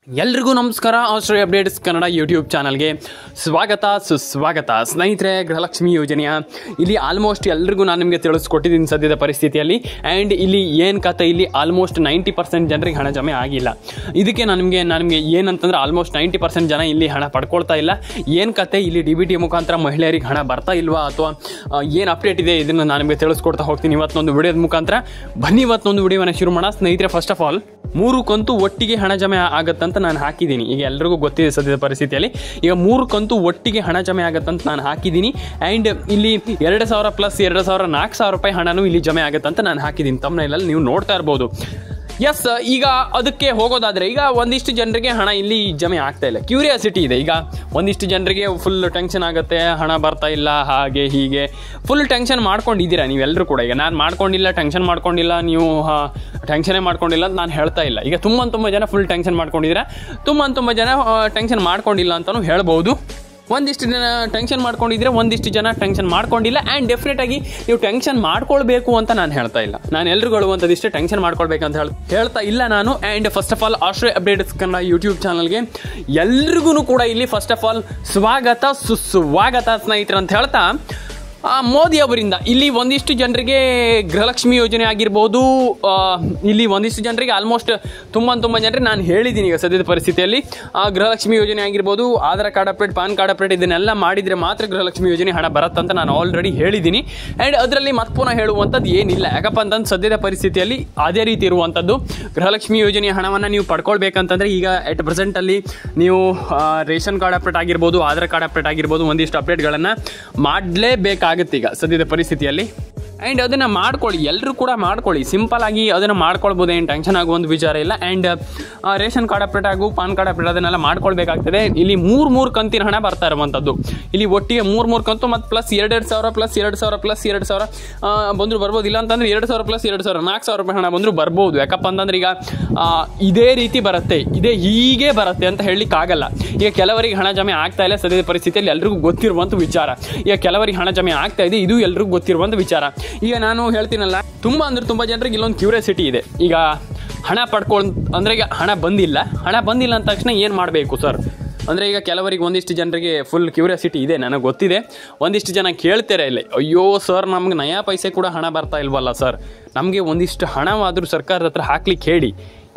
ಎಲ್ರಿಗೂ ನಮಸ್ಕಾರ. Australia updates Kannada YouTube ಚಾನಲ್ಗೆ ಸ್ವಾಗತ ಸುಸ್ವಾಗತ. ಸ್ನೇಹಿತರೆ, ಗೃಹಲಕ್ಷ್ಮಿ ಯೋಜನೆಯ ಇಲ್ಲಿ ಆಲ್ಮೋಸ್ಟ್ ಎಲ್ರಿಗೂ ನಾನು ನಿಮಗೆ ತಿಳಿಸ್ಕೊಟ್ಟಿದ್ದೀನಿ ಸದ್ಯದ ಪರಿಸ್ಥಿತಿಯಲ್ಲಿ. ಆ್ಯಂಡ್ ಇಲ್ಲಿ ಏನು ಕತೆ, ಇಲ್ಲಿ ಆಲ್ಮೋಸ್ಟ್ 90% ಜನರಿಗೆ ಹಣ ಜಮೆ ಆಗಿಲ್ಲ. ಇದಕ್ಕೆ ನಾನು ನಿಮಗೆ ಏನಂತಂದ್ರೆ ಆಲ್ಮೋಸ್ಟ್ 90% ಜನ ಇಲ್ಲಿ ಹಣ ಪಡ್ಕೊಳ್ತಾ ಇಲ್ಲ. ಏನು ಕತೆ, ಇಲ್ಲಿ DBT ಮುಖಾಂತರ ಮಹಿಳೆಯರಿಗೆ ಹಣ ಬರ್ತಾ ಇಲ್ವಾ ಅಥವಾ ಏನು ಅಪ್ಡೇಟ್ ಇದೆ, ಇದನ್ನು ನಾನು ನಿಮಗೆ ತಿಳಿಸ್ಕೊಡ್ತಾ ಹೋಗ್ತೀನಿ ಇವತ್ತೊಂದು ವಿಡಿಯೋದ ಮುಖಾಂತರ. ಬನ್ನಿ ಇವತ್ತೊಂದು ವಿಡಿಯೋನ ಶುರು ಮಾಡೋಣ. ಸ್ನೇಹಿತರೆ, ಫಸ್ಟ್ ಆಫ್ ಆಲ್ 3 ಕಂತು ಒಟ್ಟಿಗೆ ಹಣ ಜಮೆ ಆಗುತ್ತಂತ ನಾನು ಹಾಕಿದ್ದೀನಿ. ಈಗ ಎಲ್ರಿಗೂ ಗೊತ್ತಿದೆ ಸದ್ಯದ ಪರಿಸ್ಥಿತಿಯಲ್ಲಿ. ಈಗ 3 ಕಂತು ಒಟ್ಟಿಗೆ ಹಣ ಜಮೆ ಆಗುತ್ತಂತ ನಾನು ಹಾಕಿದ್ದೀನಿ. ಆ್ಯಂಡ್ ಇಲ್ಲಿ 2,000 ಪ್ಲಸ್ 2,000 4,000 ರೂಪಾಯಿ ಹಣನೂ ಇಲ್ಲಿ ಜಮೆ ಆಗುತ್ತಂತ ನಾನು ಹಾಕಿದ್ದೀನಿ. ತಮ್ಮನೇಲಲ್ಲಿ ನೀವು ನೋಡ್ತಾ ಇರ್ಬೋದು. ಎಸ್, ಈಗ ಅದಕ್ಕೆ ಹೋಗೋದಾದರೆ ಈಗ ಒಂದಿಷ್ಟು ಜನರಿಗೆ ಹಣ ಇಲ್ಲಿ ಜಮೆ ಆಗ್ತಾ ಇಲ್ಲ. ಕ್ಯೂರಿಯಾಸಿಟಿ ಇದೆ. ಈಗ ಒಂದಿಷ್ಟು ಜನರಿಗೆ ಫುಲ್ ಟೆನ್ಷನ್ ಆಗುತ್ತೆ, ಹಣ ಬರ್ತಾ ಇಲ್ಲ, ಹಾಗೆ ಹೀಗೆ ಫುಲ್ ಟೆನ್ಷನ್ ಮಾಡ್ಕೊಂಡಿದ್ದೀರಾ ನೀವೆಲ್ಲರೂ ಕೂಡ. ಈಗ ನಾನು ಮಾಡ್ಕೊಂಡಿಲ್ಲ, ಟೆನ್ಷನ್ ಮಾಡ್ಕೊಂಡಿಲ್ಲ, ನೀವು ಟೆನ್ಷನೇ ಮಾಡ್ಕೊಂಡಿಲ್ಲ ಅಂತ ನಾನು ಹೇಳ್ತಾ ಇಲ್ಲ. ಈಗ ತುಂಬ ಜನ ಫುಲ್ ಟೆನ್ಷನ್ ಮಾಡ್ಕೊಂಡಿದ್ದೀರಾ, ತುಂಬ ಜನ ಟೆನ್ಷನ್ ಮಾಡ್ಕೊಂಡಿಲ್ಲ ಅಂತಲೂ ಹೇಳ್ಬೋದು. ಒಂದಿಷ್ಟು ಜನ ಟೆನ್ಷನ್ ಮಾಡ್ಕೊಂಡಿದ್ರೆ, ಒಂದಿಷ್ಟು ಜನ ಟೆನ್ಷನ್ ಮಾಡ್ಕೊಂಡಿಲ್ಲ. ಆ್ಯಂಡ್ ಡೆಫಿನೆಟಾಗಿ ನೀವು ಟೆನ್ಷನ್ ಮಾಡ್ಕೊಳ್ಬೇಕು ಅಂತ ನಾನು ಹೇಳ್ತಾ ಇಲ್ಲ. ನಾನು ಎಲ್ರಿಗೂ ಹೇಳುವಂಥದ್ದಿಷ್ಟೇ, ಟೆನ್ಷನ್ ಮಾಡ್ಕೊಳ್ಬೇಕಂತ ಹೇಳ್ತಾ ಇಲ್ಲ ನಾನು. And first of all Australia updates Kannada YouTube ಚಾನಲ್ಗೆ ಎಲ್ರಿಗೂ ಕೂಡ ಇಲ್ಲಿ ಫಸ್ಟ್ ಆಫ್ ಆಲ್ ಸ್ವಾಗತ ಸುಸ್ವಾಗತ ಸ್ನೇಹಿತರು ಅಂತ ಹೇಳ್ತಾ, ಮೋದಿ ಅವರಿಂದ ಇಲ್ಲಿ ಒಂದಿಷ್ಟು ಜನರಿಗೆ ಗೃಹಲಕ್ಷ್ಮಿ ಯೋಜನೆ ಆಗಿರ್ಬೋದು, ಇಲ್ಲಿ ಒಂದಿಷ್ಟು ಜನರಿಗೆ ಆಲ್ಮೋಸ್ಟ್ ತುಂಬ ಜನರಿಗೆ ನಾನು ಹೇಳಿದ್ದೀನಿ ಈಗ ಸದ್ಯದ ಪರಿಸ್ಥಿತಿಯಲ್ಲಿ ಗೃಹಲಕ್ಷ್ಮಿ ಯೋಜನೆ ಆಗಿರ್ಬೋದು, Aadhaar card update, PAN card update ಇದನ್ನೆಲ್ಲ ಮಾಡಿದರೆ ಮಾತ್ರ ಗೃಹಲಕ್ಷ್ಮಿ ಯೋಜನೆ ಹಣ ಬರುತ್ತಂತ ನಾನು ಆಲ್ರೆಡಿ ಹೇಳಿದ್ದೀನಿ. ಆ್ಯಂಡ್ ಅದರಲ್ಲಿ ಮತ್ತೆ ಪುನಃ ಹೇಳುವಂಥದ್ದು ಏನಿಲ್ಲ. ಯಾಕಪ್ಪ ಅಂತಂದು ಸದ್ಯದ ಪರಿಸ್ಥಿತಿಯಲ್ಲಿ ಅದೇ ರೀತಿ ಇರುವಂಥದ್ದು. ಗೃಹಲಕ್ಷ್ಮಿ ಯೋಜನೆಯ ಹಣವನ್ನು ನೀವು ಪಡ್ಕೊಳ್ಬೇಕಂತಂದರೆ ಈಗ ಎಟ್ ಪ್ರೆಸೆಂಟಲ್ಲಿ ನೀವು ರೇಷನ್ ಕಾರ್ಡ್ ಅಪ್ಡೇಟ್ ಆಗಿರ್ಬೋದು, ಆಧಾರ್ ಕಾರ್ಡ್ ಅಪ್ಡೇಟ್ ಆಗಿರ್ಬೋದು, ಒಂದಿಷ್ಟು ಅಪ್ಡೇಟ್ಗಳನ್ನು ಮಾಡಲೇಬೇಕಾಗುತ್ತೆ ಈಗ ಸದ್ಯದ ಪರಿಸ್ಥಿತಿಯಲ್ಲಿ. ಆ್ಯಂಡ್ ಅದನ್ನು ಮಾಡ್ಕೊಳ್ಳಿ, ಎಲ್ಲರೂ ಕೂಡ ಮಾಡ್ಕೊಳ್ಳಿ. ಸಿಂಪಲ್ ಆಗಿ ಅದನ್ನು ಮಾಡ್ಕೊಳ್ಬೋದು, ಏನು ಟೆನ್ಷನ್ ಆಗುವಂಥ ವಿಚಾರ ಇಲ್ಲ. ಆ್ಯಂಡ್ ರೇಷನ್ ಕಾರ್ಡ್ ಅಪ್ಡೇಟ್ ಹಾಗೂ ಪಾನ್ ಕಾರ್ಡ್ ಅಪ್ಡೇಟ್ ಅದನ್ನೆಲ್ಲ ಮಾಡ್ಕೊಳ್ಬೇಕಾಗ್ತದೆ. ಇಲ್ಲಿ 3 ಕಂತಿನ ಹಣ ಬರ್ತಾ ಇರುವಂಥದ್ದು. ಇಲ್ಲಿ ಒಟ್ಟಿಗೆ 3 ಕಂತು ಮತ್ತು ಪ್ಲಸ್ 2,000 ಪ್ಲಸ್ 2,000 ಪ್ಲಸ್ 2,000 ಬಂದರೂ ಬರ್ಬೋದು. ಇಲ್ಲ ಅಂತಂದರೆ 2,000 ಪ್ಲಸ್ 2,000 4,000 ರೂಪಾಯಿ ಹಣ ಬಂದರೂ ಬರ್ಬೋದು. ಯಾಕಪ್ಪ ಅಂತಂದ್ರೆ ಈಗ ಇದೇ ರೀತಿ ಬರುತ್ತೆ, ಹೀಗೆ ಬರುತ್ತೆ ಅಂತ ಹೇಳಲಿಕ್ಕಾಗಲ್ಲ. ಈಗ ಕೆಲವರಿಗೆ ಹಣ ಜಮೆ ಆಗ್ತಾ ಇಲ್ಲ ಸದ್ಯದ ಪರಿಸ್ಥಿತಿಯಲ್ಲಿ, ಎಲ್ರಿಗೂ ಗೊತ್ತಿರುವಂಥ ವಿಚಾರ. ಈಗ ಕೆಲವರಿಗೆ ಹಣ ಜಮೆ ಆಗ್ತಾ ಇದೆ, ಇದು ಎಲ್ರಿಗೂ ಗೊತ್ತಿರುವಂಥ ವಿಚಾರ. ಈಗ ನಾನು ಹೇಳ್ತೀನಲ್ಲ, ತುಂಬ ಜನರಿಗೆ ಇಲ್ಲೊಂದು ಕ್ಯೂರಿಯಾಸಿಟಿ ಇದೆ. ಈಗ ಹಣ ಅಂದರೆ ಈಗ ಹಣ ಬಂದಿಲ್ಲ ಅಂದ ತಕ್ಷಣ ಏನು ಮಾಡಬೇಕು ಸರ್ ಅಂದರೆ, ಈಗ ಕೆಲವರಿಗೆ ಒಂದಿಷ್ಟು ಜನರಿಗೆ ಫುಲ್ ಕ್ಯೂರಿಯಾಸಿಟಿ ಇದೆ, ನನಗೆ ಗೊತ್ತಿದೆ. ಒಂದಿಷ್ಟು ಜನ ಕೇಳ್ತಾರೆ ಇಲ್ಲ, ಅಯ್ಯೋ ಸರ್ ನಮ್ಗೆ ನಯಾ ಪೈಸೆ ಕೂಡ ಹಣ ಬರ್ತಾ ಇಲ್ವಲ್ಲ ಸರ್, ನಮಗೆ ಒಂದಿಷ್ಟು ಹಣವಾದರೂ ಸರ್ಕಾರದ ಹತ್ರ ಹಾಕ್ಲಿಕ್ಕೆ ಹೇಳಿ.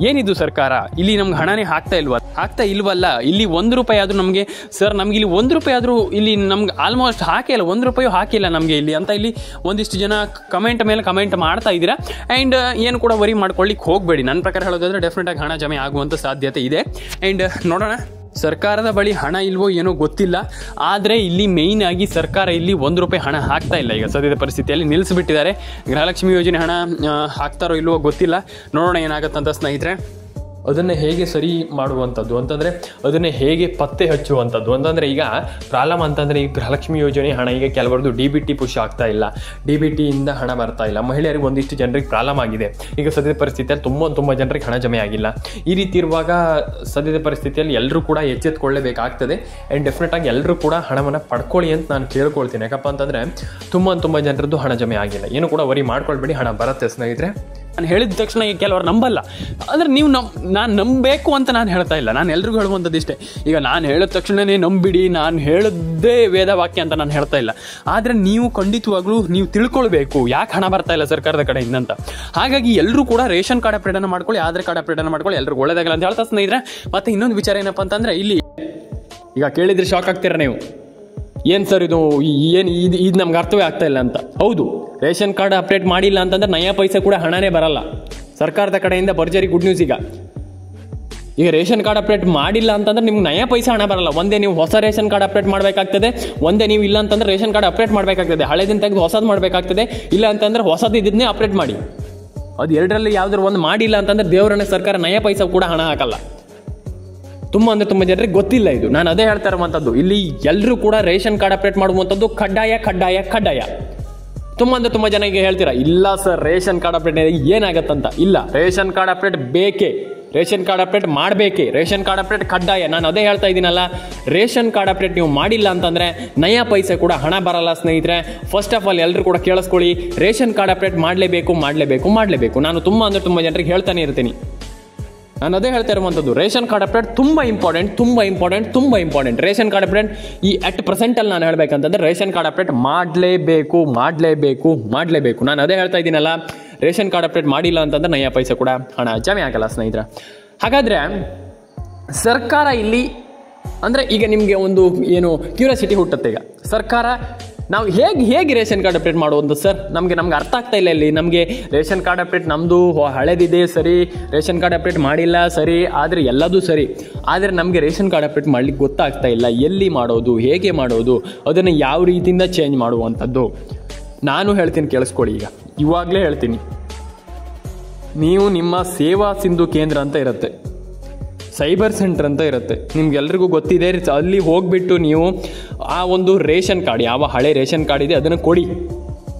ಏನಿದು ಸರ್ಕಾರ ಇಲ್ಲಿ ನಮ್ಗೆ ಹಣನೇ ಹಾಕ್ತಾ ಇಲ್ವಲ್ಲ, ಇಲ್ಲಿ 1 ರೂಪಾಯಿ ಆದರೂ ನಮಗೆ ಸರ್, ನಮ್ಗೆ ಇಲ್ಲಿ 1 ರೂಪಾಯಿ ಆದರೂ ಇಲ್ಲಿ ನಮ್ಗೆ ಆಲ್ಮೋಸ್ಟ್ ಹಾಕಿಲ್ಲ, 1 ರೂಪಾಯಿ ಹಾಕಿಲ್ಲ ನಮಗೆ ಇಲ್ಲಿ ಅಂತ ಇಲ್ಲಿ ಒಂದಿಷ್ಟು ಜನ ಕಮೆಂಟ್ ಮೇಲೆ ಕಮೆಂಟ್ ಮಾಡ್ತಾ ಇದ್ದೀರಾ. ಆ್ಯಂಡ್ ಏನು ಕೂಡ ವರಿ ಮಾಡ್ಕೊಳ್ಳಿಕ್ಕೆ ಹೋಗಬೇಡಿ. ನನ್ನ ಪ್ರಕಾರ ಹೇಳೋದಾದ್ರೆ ಡೆಫಿನೆಟಾಗಿ ಹಣ ಜಮೆ ಆಗುವಂಥ ಸಾಧ್ಯತೆ ಇದೆ. ಆ್ಯಂಡ್ ನೋಡೋಣ, ಸರ್ಕಾರದ ಬಳಿ ಹಣ ಇಲ್ವೋ ಏನೋ ಗೊತ್ತಿಲ್ಲ, ಆದರೆ ಇಲ್ಲಿ ಮೇಯ್ನ್ ಆಗಿ ಸರ್ಕಾರ ಇಲ್ಲಿ 1 ರೂಪಾಯಿ ಹಣ ಹಾಕ್ತಾ ಇಲ್ಲ. ಈಗ ಸದ್ಯದ ಪರಿಸ್ಥಿತಿಯಲ್ಲಿ ನಿಲ್ಲಿಸಿಬಿಟ್ಟಿದ್ದಾರೆ. ಗೃಹಲಕ್ಷ್ಮಿ ಯೋಜನೆ ಹಣ ಹಾಕ್ತಾರೋ ಇಲ್ವೋ ಗೊತ್ತಿಲ್ಲ, ನೋಡೋಣ ಏನಾಗುತ್ತಂತ ಸ್ನೇಹಿತರೆ. ಅದನ್ನು ಹೇಗೆ ಸರಿ ಮಾಡುವಂಥದ್ದು ಅಂತಂದರೆ, ಅದನ್ನು ಹೇಗೆ ಪತ್ತೆ ಹಚ್ಚುವಂಥದ್ದು ಅಂತಂದರೆ, ಈಗ ಪ್ರಾಬ್ಲಮ್ ಅಂತಂದರೆ ಈ ಗೃಹಲಕ್ಷ್ಮಿ ಯೋಜನೆ ಹಣ ಈಗ ಕೆಲವರದ್ದು DBT ಪುಷ್ ಆಗ್ತಾ ಇಲ್ಲ, DBTಯಿಂದ ಹಣ ಬರ್ತಾ ಇಲ್ಲ. ಮಹಿಳೆಯರಿಗೆ ಒಂದಿಷ್ಟು ಜನರಿಗೆ ಪ್ರಾಬ್ಲಮ್ ಆಗಿದೆ. ಈಗ ಸದ್ಯದ ಪರಿಸ್ಥಿತಿಯಲ್ಲಿ ತುಂಬ ಜನರಿಗೆ ಹಣ ಜಮೆ ಆಗಿಲ್ಲ. ಈ ರೀತಿ ಇರುವಾಗ ಸದ್ಯದ ಪರಿಸ್ಥಿತಿಯಲ್ಲಿ ಎಲ್ಲರೂ ಕೂಡ ಎಚ್ಚೆತ್ತುಕೊಳ್ಳಬೇಕಾಗ್ತದೆ. ಆ್ಯಂಡ್ ಡೆಫಿನೆಟಾಗಿ ಎಲ್ಲರೂ ಕೂಡ ಹಣವನ್ನು ಪಡ್ಕೊಳ್ಳಿ ಅಂತ ನಾನು ಕೇಳ್ಕೊಳ್ತೀನಿ. ಯಾಕಪ್ಪ ಅಂತಂದರೆ ತುಂಬ ಜನರದ್ದು ಹಣ ಜಮೆ ಆಗಿಲ್ಲ. ಏನು ಕೂಡ ವರಿ ಮಾಡ್ಕೊಳ್ಬೇಡಿ, ಹಣ ಬರುತ್ತೆ ಸ್ನೇಹಿತರೆ. ನಾನು ಹೇಳಿದ ತಕ್ಷಣ ಈಗ ಕೆಲವರು ನಂಬಲ್ಲ, ಅಂದರೆ ನೀವು ನಾನು ನಂಬಬೇಕು ಅಂತ ನಾನು ಹೇಳ್ತಾ ಇಲ್ಲ. ನಾನು ಎಲ್ರಿಗೂ ಹೇಳುವಂಥದ್ದು ಇಷ್ಟೇ. ಈಗ ನಾನು ಹೇಳಿದ ತಕ್ಷಣವೇ ನಂಬಿಡಿ, ನಾನು ಹೇಳಿದ್ದೇ ವೇದವಾಕ್ಯ ಅಂತ ನಾನು ಹೇಳ್ತಾ ಇಲ್ಲ. ಆದರೆ ನೀವು ಖಂಡಿತವಾಗ್ಲೂ ನೀವು ತಿಳ್ಕೊಳ್ಬೇಕು ಯಾಕೆ ಹಣ ಬರ್ತಾ ಇಲ್ಲ ಸರ್ಕಾರದ ಕಡೆಯಿಂದ ಅಂತ. ಹಾಗಾಗಿ ಎಲ್ಲರೂ ಕೂಡ ರೇಷನ್ ಕಾರ್ಡ್ ಅಪ್ಡೇಟನ್ನು ಮಾಡ್ಕೊಳ್ಳಿ, ಆಧಾರ್ ಕಾರ್ಡ್ ಅಪ್ಡೇಟನ್ನು ಮಾಡ್ಕೊಳ್ಳಿ, ಎಲ್ಲರಿಗೂ ಒಳ್ಳೆದಾಗಲ್ಲ ಅಂತ ಹೇಳ್ತಾ ಸ್ನೇಹಿತರೆ. ಮತ್ತು ಇನ್ನೊಂದು ವಿಚಾರ ಏನಪ್ಪ ಅಂತಂದರೆ, ಇಲ್ಲಿ ಈಗ ಕೇಳಿದರೆ ಶಾಕ್ ಆಗ್ತೀರಾ ನೀವು, ಏನು ಸರ್ ಇದು ಇದು ನಮ್ಗೆ ಅರ್ಥವೇ ಆಗ್ತಾ ಇಲ್ಲ ಅಂತ. ಹೌದು, ರೇಷನ್ ಕಾರ್ಡ್ ಅಪ್ಡೇಟ್ ಮಾಡಿಲ್ಲ ಅಂತಂದ್ರೆ ನಯಾ ಪೈಸೆ ಕೂಡ ಹಣನೇ ಬರಲ್ಲ ಸರ್ಕಾರದ ಕಡೆಯಿಂದ. ಭರ್ಜರಿ ಗುಡ್ ನ್ಯೂಸ್. ಈಗ ರೇಷನ್ ಕಾರ್ಡ್ ಅಪ್ಡೇಟ್ ಮಾಡಿಲ್ಲ ಅಂತಂದ್ರೆ ನಿಮ್ಗೆ ನಯಾ ಪೈಸೆ ಹಣ ಬರಲ್ಲ. ಒಂದೇ ನೀವು ಹೊಸ ರೇಷನ್ ಕಾರ್ಡ್ ಅಪ್ಡೇಟ್ ಮಾಡಬೇಕಾಗ್ತದೆ, ಒಂದೇ ನೀವು ಇಲ್ಲ ಅಂತಂದ್ರೆ ರೇಷನ್ ಕಾರ್ಡ್ ಅಪ್ಡೇಟ್ ಮಾಡಬೇಕಾಗ್ತದೆ, ಹಳೆದಿನ ತೆಗೆದು ಹೊಸದು ಮಾಡಬೇಕಾಗ್ತದೆ. ಇಲ್ಲ ಅಂತಂದ್ರೆ ಹೊಸದು ಇದನ್ನೇ ಅಪ್ಡೇಟ್ ಮಾಡಿ. ಅದು ಎರಡರಲ್ಲಿ ಯಾವ್ದಾದ್ರು ಒಂದು ಮಾಡಿಲ್ಲ ಅಂತಂದ್ರೆ ದೇವರನ್ನ ಸರ್ಕಾರ ನಯಾ ಪೈಸೆ ಕೂಡ ಹಣ ಹಾಕಲ್ಲ. ತುಂಬ ಜನರಿಗೆ ಗೊತ್ತಿಲ್ಲ ಇದು. ನಾನು ಅದೇ ಹೇಳ್ತಾ ಇರುವಂಥದ್ದು, ಇಲ್ಲಿ ಎಲ್ಲರೂ ಕೂಡ ರೇಷನ್ ಕಾರ್ಡ್ ಅಪ್ಡೇಟ್ ಮಾಡುವಂಥದ್ದು ಕಡ್ಡಾಯ. ತುಂಬ ಜನಕ್ಕೆ ಹೇಳ್ತೀರಾ, ಇಲ್ಲ ಸರ್ ರೇಷನ್ ಕಾರ್ಡ್ ಅಪ್ಡೇಟ್ ಏನಾಗತ್ತಂತ. ಇಲ್ಲ, ರೇಷನ್ ಕಾರ್ಡ್ ಅಪ್ಡೇಟ್ ಬೇಕೇ, ರೇಷನ್ ಕಾರ್ಡ್ ಅಪ್ಡೇಟ್ ಮಾಡಬೇಕೇ, ರೇಷನ್ ಕಾರ್ಡ್ ಅಪ್ಡೇಟ್ ಕಡ್ಡಾಯ. ನಾನು ಅದೇ ಹೇಳ್ತಾ ಇದ್ದೀನಲ್ಲ, ರೇಷನ್ ಕಾರ್ಡ್ ಅಪ್ಡೇಟ್ ನೀವು ಮಾಡಿಲ್ಲ ಅಂತಂದರೆ ನಯಾ ಪೈಸೆ ಕೂಡ ಹಣ ಬರಲ್ಲ ಸ್ನೇಹಿತರೆ. ಫಸ್ಟ್ ಆಫ್ ಆಲ್ ಎಲ್ಲರೂ ಕೂಡ ಕೇಳಿಸ್ಕೊಳ್ಳಿ, ರೇಷನ್ ಕಾರ್ಡ್ ಅಪ್ಡೇಟ್ ಮಾಡಲೇಬೇಕು. ನಾನು ತುಂಬ ಜನರಿಗೆ ಹೇಳ್ತಾನೆ ಇರ್ತೀನಿ. ನಾನು ಅದೇ ಹೇಳ್ತಾ ಇರುವಂಥದ್ದು, ರೇಷನ್ ಕಾರ್ಡ್ ಅಪ್ಡೇಟ್ ತುಂಬ ಇಂಪಾರ್ಟೆಂಟ್. ರೇಷನ್ ಕಾರ್ಡ್ ಅಪ್ಡೇಟ್ ಈ ಅಟ್ ಪ್ರೆಸೆಂಟಲ್ಲಿ ನಾನು ಹೇಳಬೇಕಂತಂದ್ರೆ ರೇಷನ್ ಕಾರ್ಡ್ ಅಪ್ಡೇಟ್ ಮಾಡಲೇಬೇಕು. ನಾನು ಅದೇ ಹೇಳ್ತಾ ಇದ್ದೀನಲ್ಲ, ರೇಷನ್ ಕಾರ್ಡ್ ಅಪ್ಡೇಟ್ ಮಾಡಿಲ್ಲ ಅಂತಂದ್ರೆ ನಯ ಪೈಸೆ ಕೂಡ ಹಣ ಜಮೆ ಆಗಲ್ಲ ಸ್ನೇಹಿತರೆ. ಹಾಗಾದರೆ ಸರ್ಕಾರ ಇಲ್ಲಿ ಅಂದರೆ ಈಗ ನಿಮಗೆ ಒಂದು ಏನು ಕ್ಯೂರಿಯಾಸಿಟಿ ಹುಟ್ಟುತ್ತೆ, ಈಗ ಸರ್ಕಾರ ನಾವು ಹೇಗೆ ರೇಷನ್ ಕಾರ್ಡ್ ಅಪ್ಡೇಟ್ ಮಾಡುವುದು ಸರ್, ನಮಗೆ ಅರ್ಥ ಆಗ್ತಾ ಇಲ್ಲ. ಇಲ್ಲಿ ನಮಗೆ ರೇಷನ್ ಕಾರ್ಡ್ ಅಪ್ಡೇಟ್ ನಮ್ಮದು ಹಳೆದಿದೆ ಸರಿ, ರೇಷನ್ ಕಾರ್ಡ್ ಅಪ್ಡೇಟ್ ಮಾಡಿಲ್ಲ ಸರಿ, ಆದರೆ ಎಲ್ಲದೂ ಸರಿ, ಆದರೆ ನಮಗೆ ರೇಷನ್ ಕಾರ್ಡ್ ಅಪ್ಡೇಟ್ ಮಾಡಲಿಕ್ಕೆ ಗೊತ್ತಾಗ್ತಾ ಇಲ್ಲ. ಎಲ್ಲಿ ಮಾಡೋದು, ಹೇಗೆ ಮಾಡೋದು, ಅದನ್ನು ಯಾವ ರೀತಿಯಿಂದ ಚೇಂಜ್ ಮಾಡುವಂಥದ್ದು ನಾನು ಹೇಳ್ತೀನಿ, ಕೇಳಿಸ್ಕೊಳ್ಳಿ. ಇವಾಗಲೇ ಹೇಳ್ತೀನಿ, ನೀವು ನಿಮ್ಮ ಸೇವಾ ಸಿಂಧು ಕೇಂದ್ರ ಅಂತ ಇರುತ್ತೆ, ಸೈಬರ್ ಸೆಂಟರ್ ಅಂತ ಇರುತ್ತೆ, ನಿಮ್ಗೆಲ್ರಿಗೂ ಗೊತ್ತಿದೆ. ಅಲ್ಲಿ ಹೋಗಿಬಿಟ್ಟು ನೀವು ಆ ಒಂದು ರೇಷನ್ ಕಾರ್ಡ್, ಯಾವ ಹಳೆ ರೇಷನ್ ಕಾರ್ಡ್ ಇದೆ ಅದನ್ನು ಕೊಡಿ.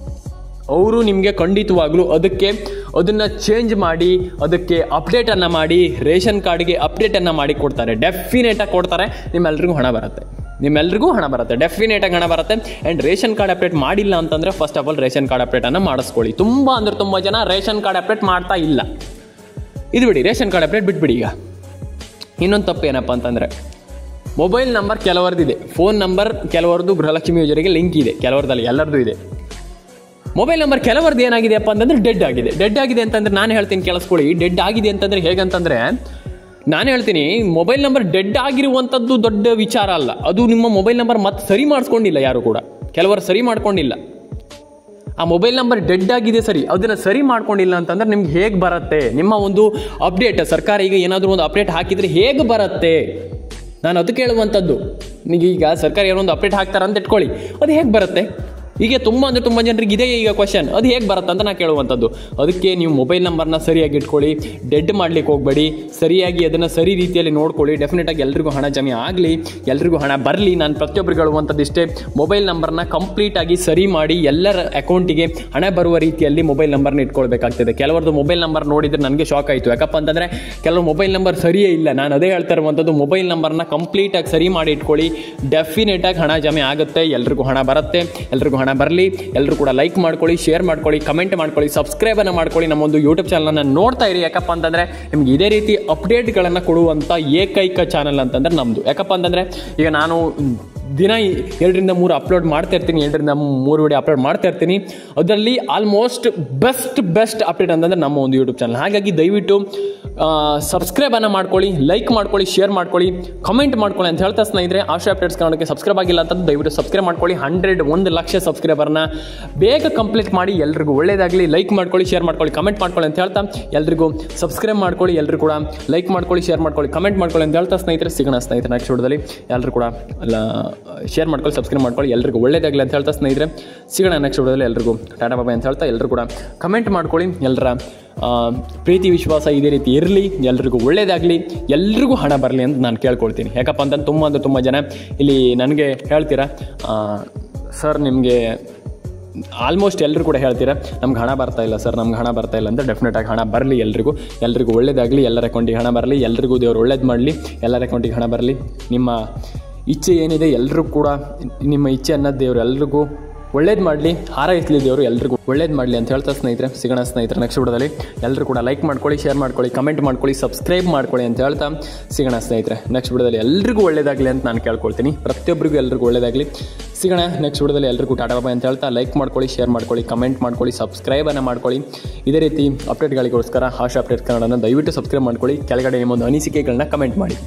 ಅವರು ನಿಮಗೆ ಖಂಡಿತವಾಗ್ಲೂ ಅದನ್ನು ಚೇಂಜ್ ಮಾಡಿ, ಅದಕ್ಕೆ ಅಪ್ಡೇಟನ್ನು ಮಾಡಿ, ರೇಷನ್ ಕಾರ್ಡ್ಗೆ ಅಪ್ಡೇಟನ್ನು ಮಾಡಿ ಕೊಡ್ತಾರೆ. ಡೆಫಿನೆಟಾಗಿ ಕೊಡ್ತಾರೆ. ನಿಮ್ಮೆಲ್ರಿಗೂ ಹಣ ಬರುತ್ತೆ, ಡೆಫಿನೆಟಾಗಿ ಹಣ ಬರುತ್ತೆ. ಆ್ಯಂಡ್ ರೇಷನ್ ಕಾರ್ಡ್ ಅಪ್ಡೇಟ್ ಮಾಡಿಲ್ಲ ಅಂತಂದರೆ first of all ration card ಅಪ್ಡೇಟನ್ನು ಮಾಡಿಸ್ಕೊಳ್ಳಿ. ತುಂಬ ಜನ ರೇಷನ್ ಕಾರ್ಡ್ ಅಪ್ಡೇಟ್ ಮಾಡ್ತಾ ಇಲ್ಲ. ಇದು ಬಿಡಿ, ರೇಷನ್ ಕಾರ್ಡ್ ಅಪ್ಡೇಟ್ ಬಿಟ್ಬಿಡಿ. ಈಗ ಇನ್ನೊಂದು ತಪ್ಪು ಏನಪ್ಪ ಅಂತಂದರೆ, ಮೊಬೈಲ್ ನಂಬರ್ ಕೆಲವರದಿದೆ, ಫೋನ್ ನಂಬರ್ ಕೆಲವರದು ಗೃಹಲಕ್ಷ್ಮಿ ಯೋಜನೆಗೆ ಲಿಂಕ್ ಇದೆ, ಕೆಲವರದಲ್ಲಿ ಎಲ್ಲರದ್ದು ಇದೆ. ಮೊಬೈಲ್ ನಂಬರ್ ಕೆಲವರದ್ದು ಏನಾಗಿದೆಯಪ್ಪ ಅಂತಂದರೆ ಡೆಡ್ ಆಗಿದೆ ಅಂತಂದರೆ ನಾನು ಹೇಳ್ತೀನಿ ಕೇಳಿಸ್ಕೊಳ್ಳಿ. ಡೆಡ್ ಆಗಿದೆ ಅಂತಂದರೆ ಹೇಗಂತಂದರೆ, ನಾನು ಹೇಳ್ತೀನಿ, ಮೊಬೈಲ್ ನಂಬರ್ ಡೆಡ್ ಆಗಿರುವಂಥದ್ದು ದೊಡ್ಡ ವಿಚಾರ ಅಲ್ಲ. ಅದು ನಿಮ್ಮ ಮೊಬೈಲ್ ನಂಬರ್ ಮತ್ತೆ ಸರಿ ಮಾಡಿಸ್ಕೊಂಡಿಲ್ಲ, ಯಾರು ಕೂಡ ಕೆಲವರು ಸರಿ ಮಾಡ್ಕೊಂಡಿಲ್ಲ. ಆ ಮೊಬೈಲ್ ನಂಬರ್ ಡೆಡ್ ಆಗಿದೆ ಸರಿ, ಅದನ್ನು ಸರಿ ಮಾಡ್ಕೊಂಡಿಲ್ಲ ಅಂತಂದ್ರೆ ನಿಮ್ಗೆ ಹೇಗೆ ಬರುತ್ತೆ ನಿಮ್ಮ ಒಂದು ಅಪ್ಡೇಟ್? ಸರ್ಕಾರ ಈಗ ಏನಾದರೂ ಒಂದು ಅಪ್ಡೇಟ್ ಹಾಕಿದರೆ ಹೇಗೆ ಬರುತ್ತೆ? ನಾನು ಅದು ಕೇಳುವಂಥದ್ದು. ಈಗ ಸರ್ಕಾರ ಏನೋ ಒಂದು ಅಪ್ಡೇಟ್ ಹಾಕ್ತಾರೆ ಅಂತ ಇಟ್ಕೊಳ್ಳಿ, ಅದು ಹೇಗೆ ಬರುತ್ತೆ? ಈಗ ತುಂಬ ಜನರಿಗೆ ಇದೇ ಈಗ ಕ್ವಶನ್, ಅದು ಹೇಗೆ ಬರುತ್ತೆ ಅಂತ ನಾನು ಕೇಳುವಂಥದ್ದು. ಅದಕ್ಕೆ ನೀವು ಮೊಬೈಲ್ ನಂಬರ್ನ ಸರಿಯಾಗಿ ಇಟ್ಕೊಳ್ಳಿ, ಡೆಡ್ ಮಾಡ್ಲಿಕ್ಕೆ ಹೋಗಬೇಡಿ, ಸರಿಯಾಗಿ ಅದನ್ನು ಸರಿ ರೀತಿಯಲ್ಲಿ ನೋಡ್ಕೊಳ್ಳಿ. ಡೆಫಿನೆಟಾಗಿ ಎಲ್ರಿಗೂ ಹಣ ಜಮೆ ಆಗಲಿ, ಎಲ್ರಿಗೂ ಹಣ ಬರಲಿ. ನಾನು ಪ್ರತಿಯೊಬ್ಬರಿಗೆ ಹೇಳುವಂಥದ್ದು ಇಷ್ಟೇ, ಮೊಬೈಲ್ ನಂಬರ್ನ ಕಂಪ್ಲೀಟಾಗಿ ಸರಿ ಮಾಡಿ ಎಲ್ಲರ ಅಕೌಂಟಿಗೆ ಹಣ ಬರುವ ರೀತಿಯಲ್ಲಿ ಮೊಬೈಲ್ ನಂಬರ್ನ ಇಟ್ಕೊಳ್ಬೇಕಾಗ್ತದೆ. ಕೆಲವರದ್ದು ಮೊಬೈಲ್ ನಂಬರ್ ನೋಡಿದರೆ ನನಗೆ ಶಾಕ್ ಆಯಿತು. ಯಾಕಪ್ಪ ಅಂತಂದರೆ ಕೆಲವು ಮೊಬೈಲ್ ನಂಬರ್ ಸರಿಯೇ ಇಲ್ಲ. ನಾನು ಅದೇ ಹೇಳ್ತಾ ಇರುವಂಥದ್ದು, ಮೊಬೈಲ್ ನಂಬರ್ನ ಕಂಪ್ಲೀಟಾಗಿ ಸರಿ ಮಾಡಿ ಇಟ್ಕೊಳ್ಳಿ. ಡೆಫಿನೆಟಾಗಿ ಹಣ ಜಮೆ ಆಗುತ್ತೆ, ಎಲ್ರಿಗೂ ಹಣ ಬರುತ್ತೆ. ಎಲ್ರಿಗೂ ಹಣ ಬರಲಿ. ಎಲ್ಲರೂ ಕೂಡ ಲೈಕ್ ಮಾಡ್ಕೊಳ್ಳಿ, ಶೇರ್ ಮಾಡ್ಕೊಳ್ಳಿ, ಕಮೆಂಟ್ ಮಾಡ್ಕೊಳ್ಳಿ, ಸಬ್ಸ್ಕ್ರೈಬನ್ನು ಮಾಡ್ಕೊಳ್ಳಿ. ನಮ್ಮೊಂದು ಯೂಟ್ಯೂಬ್ ಚಾನಲನ್ನು ನೋಡ್ತಾ ಇರಿ. ಯಾಕಪ್ಪ ಅಂತಂದರೆ ನಿಮ್ಗೆ ಇದೇ ರೀತಿ ಅಪ್ಡೇಟ್ಗಳನ್ನು ಕೊಡುವಂಥ ಏಕೈಕ ಚಾನಲ್ ಅಂತಂದರೆ ನಮ್ಮದು. ಯಾಕಪ್ಪ ಅಂತಂದರೆ ಈಗ ನಾನು ದಿನ 2ರಿಂದ 3 ಅಪ್ಲೋಡ್ ಮಾಡ್ತಾ ಇರ್ತೀನಿ, 2ರಿಂದ 3 ವಿಡಿಯೋ ಅಪ್ಲೋಡ್ ಮಾಡ್ತಾ ಇರ್ತೀನಿ. ಅದರಲ್ಲಿ ಆಲ್ಮೋಸ್ಟ್ ಬೆಸ್ಟ್ ಅಪ್ಡೇಟ್ ಅಂತಂದರೆ ನಮ್ಮ ಒಂದು ಯೂಟ್ಯೂಬ್ ಚಾನಲ್. ಹಾಗಾಗಿ ದಯವಿಟ್ಟು ಸಬ್ಸ್ಕ್ರೈಬನ್ನು ಮಾಡ್ಕೊಳ್ಳಿ, ಲೈಕ್ ಮಾಡ್ಕೊಳ್ಳಿ, ಶೇರ್ ಮಾಡ್ಕೊಳ್ಳಿ, ಕಮೆಂಟ್ ಮಾಡ್ಕೊಳ್ಳಿ ಅಂತ ಹೇಳ್ತಾ ಸ್ನೇಹಿತರೆ, ಆಶಾ ಅಪ್ಡೇಟ್ಸ್ ಕನ್ನಡಕ್ಕೆ ಸಬ್ಸ್ಕ್ರೈಬ್ ಆಗಿಲ್ಲ ಅಂತಂದು ದಯವಿಟ್ಟು ಸಬ್ಸ್ಕ್ರೈಬ್ ಮಾಡ್ಕೊಳ್ಳಿ. 1 ಲಕ್ಷ ಸಬ್ಸ್ಕ್ರೈಬರ್ನ ಬೇಗ ಕಂಪ್ಲೀಟ್ ಮಾಡಿ. ಎಲ್ರಿಗೂ ಒಳ್ಳೇದಾಗಲಿ. ಲೈಕ್ ಮಾಡ್ಕೊಳ್ಳಿ, ಶೇರ್ ಮಾಡ್ಕೊಳ್ಳಿ, ಕಮೆಂಟ್ ಮಾಡ್ಕೊಳ್ಳಿ ಅಂತ ಹೇಳ್ತಾ ಎಲ್ರಿಗೂ ಸಬ್ಸ್ಕ್ರೈಬ್ ಮಾಡ್ಕೊಳ್ಳಿ, ಎಲ್ಲರೂ ಕೂಡ ಲೈಕ್ ಮಾಡ್ಕೊಳ್ಳಿ, ಶೇರ್ ಮಾಡ್ಕೊಳ್ಳಿ, ಕಮೆಂಟ್ ಮಾಡ್ಕೊಳ್ಳಿ ಅಂತ ಹೇಳ್ತಾ ಸ್ನೇಹಿತರೆ, ಸಿಗೋಣ ಸ್ನೇಹಿತರೆ ನೆಕ್ಸ್ಟ್ ವಿಡಿಯೋದಲ್ಲಿ. ಎಲ್ಲರೂ ಕೂಡ ಶೇರ್ ಮಾಡ್ಕೊಳ್ಳಿ, ಸಬ್ಸ್ಕ್ರೈಬ್ ಮಾಡ್ಕೊಳ್ಳಿ, ಎಲ್ರಿಗೂ ಒಳ್ಳೇದಾಗಲಿ ಅಂತ ಹೇಳ್ತಾ ಸ್ನೇಹಿತರೆ, ಸಿಗೋಣ ನೆಕ್ಸ್ಟ್ ವಿಡಿಯೋದಲ್ಲಿ. ಎಲ್ರಿಗೂ ಟಾಟಾ ಬಾಯ್ ಅಂತ ಹೇಳ್ತಾ ಎಲ್ಲರೂ ಕೂಡ ಕಮೆಂಟ್ ಮಾಡ್ಕೊಳ್ಳಿ. ಎಲ್ಲರ ಪ್ರೀತಿ ವಿಶ್ವಾಸ ಇದೇ ರೀತಿ ಇರಲಿ, ಎಲ್ರಿಗೂ ಒಳ್ಳೇದಾಗಲಿ, ಎಲ್ರಿಗೂ ಹಣ ಬರಲಿ ಅಂತ ನಾನು ಕೇಳ್ಕೊಳ್ತೀನಿ. ಯಾಕಪ್ಪ ಅಂತಂದ್ರೆ ತುಂಬ ಜನ ಇಲ್ಲಿ ನನಗೆ ಹೇಳ್ತೀರಾ, ಸರ್ ನಿಮಗೆ ಆಲ್ಮೋಸ್ಟ್ ಎಲ್ಲರೂ ಕೂಡ ಹೇಳ್ತೀರಾ ನಮ್ಗೆ ಹಣ ಬರ್ತಾ ಇಲ್ಲ ಸರ್, ನಮ್ಗೆ ಹಣ ಬರ್ತಾ ಇಲ್ಲ ಅಂತ. ಡೆಫಿನೆಟಾಗಿ ಹಣ ಬರಲಿ, ಎಲ್ರಿಗೂ ಒಳ್ಳೇದಾಗಲಿ, ಎಲ್ಲರ ಅಕೌಂಟಿಗೆ ಹಣ ಬರಲಿ, ಎಲ್ರಿಗೂ ದೇವರು ಒಳ್ಳೇದು ಮಾಡಲಿ, ಎಲ್ಲರ ಅಕೌಂಟಿಗೆ ಹಣ ಬರಲಿ. ನಿಮ್ಮ ಇಚ್ಛೆ ಏನಿದೆ ಎಲ್ಲರೂ ಕೂಡ ನಿಮ್ಮ ಇಚ್ಛೆ ಅನ್ನೋದು ದೇವರು ಎಲ್ರಿಗೂ ಒಳ್ಳೇದು ಮಾಡಲಿ, ಹಾರೈಸಲಿ ದೇವರು ಎಲ್ರಿಗೂ ಒಳ್ಳೇದು ಮಾಡಲಿ ಅಂತ ಹೇಳ್ತಾ ಸ್ನೇಹಿತರೆ, ಸಿಗೋಣ ಸ್ನೇಹಿತರೆ ನೆಕ್ಸ್ಟ್ ವಿಡಿಯೋದಲ್ಲಿ. ಎಲ್ಲರೂ ಕೂಡ ಲೈಕ್ ಮಾಡ್ಕೊಳ್ಳಿ, ಶೇರ್ ಮಾಡ್ಕೊಳ್ಳಿ, ಕಮೆಂಟ್ ಮಾಡ್ಕೊಳ್ಳಿ, ಸಬ್ಸ್ಕ್ರೈಬ್ ಮಾಡ್ಕೊಳ್ಳಿ ಅಂತ ಹೇಳ್ತಾ ಸಿಗೋಣ ಸ್ನೇಹಿತರೆ ನೆಕ್ಸ್ಟ್ ವಿಡಿಯೋದಲ್ಲಿ. ಎಲ್ರಿಗೂ ಒಳ್ಳೇದಾಗಲಿ ಅಂತ ನಾನು ಕೇಳ್ಕೊಳ್ತೀನಿ. ಪ್ರತಿಯೊಬ್ಬರಿಗೂ ಎಲ್ರಿಗೂ ಒಳ್ಳೇದಾಗಲಿ. ಸಿಗೋಣ ನೆಕ್ಸ್ಟ್ ವಿಡಿಯೋದಲ್ಲಿ. ಎಲ್ರಿಗೂ ಟಾಟಾ ಬಾಯ್ ಅಂತ ಹೇಳ್ತಾ ಲೈಕ್ ಮಾಡ್ಕೊಳ್ಳಿ, ಶೇರ್ ಮಾಡ್ಕೊಳ್ಳಿ, ಕಮೆಂಟ್ ಮಾಡ್ಕೊಳ್ಳಿ, ಸಬ್ಸ್ಕ್ರೈಬನ್ನು ಮಾಡ್ಕೊಳ್ಳಿ. ಇದೇ ರೀತಿ ಅಪ್ಡೇಟ್ಗಳಿಗೋಸ್ಕರ ಆಶಾ ಅಪ್ಡೇಟ್ ಕನ್ನಡನ ದಯವಿಟ್ಟು ಸಬ್ಸ್ಕ್ರೈಬ್ ಮಾಡ್ಕೊಳ್ಳಿ. ಕೆಳಗಡೆ ನಿಮ್ಮೊಂದು ಅನಿಸಿಕೆಗಳನ್ನ ಕಮೆಂಟ್ ಮಾಡಿ.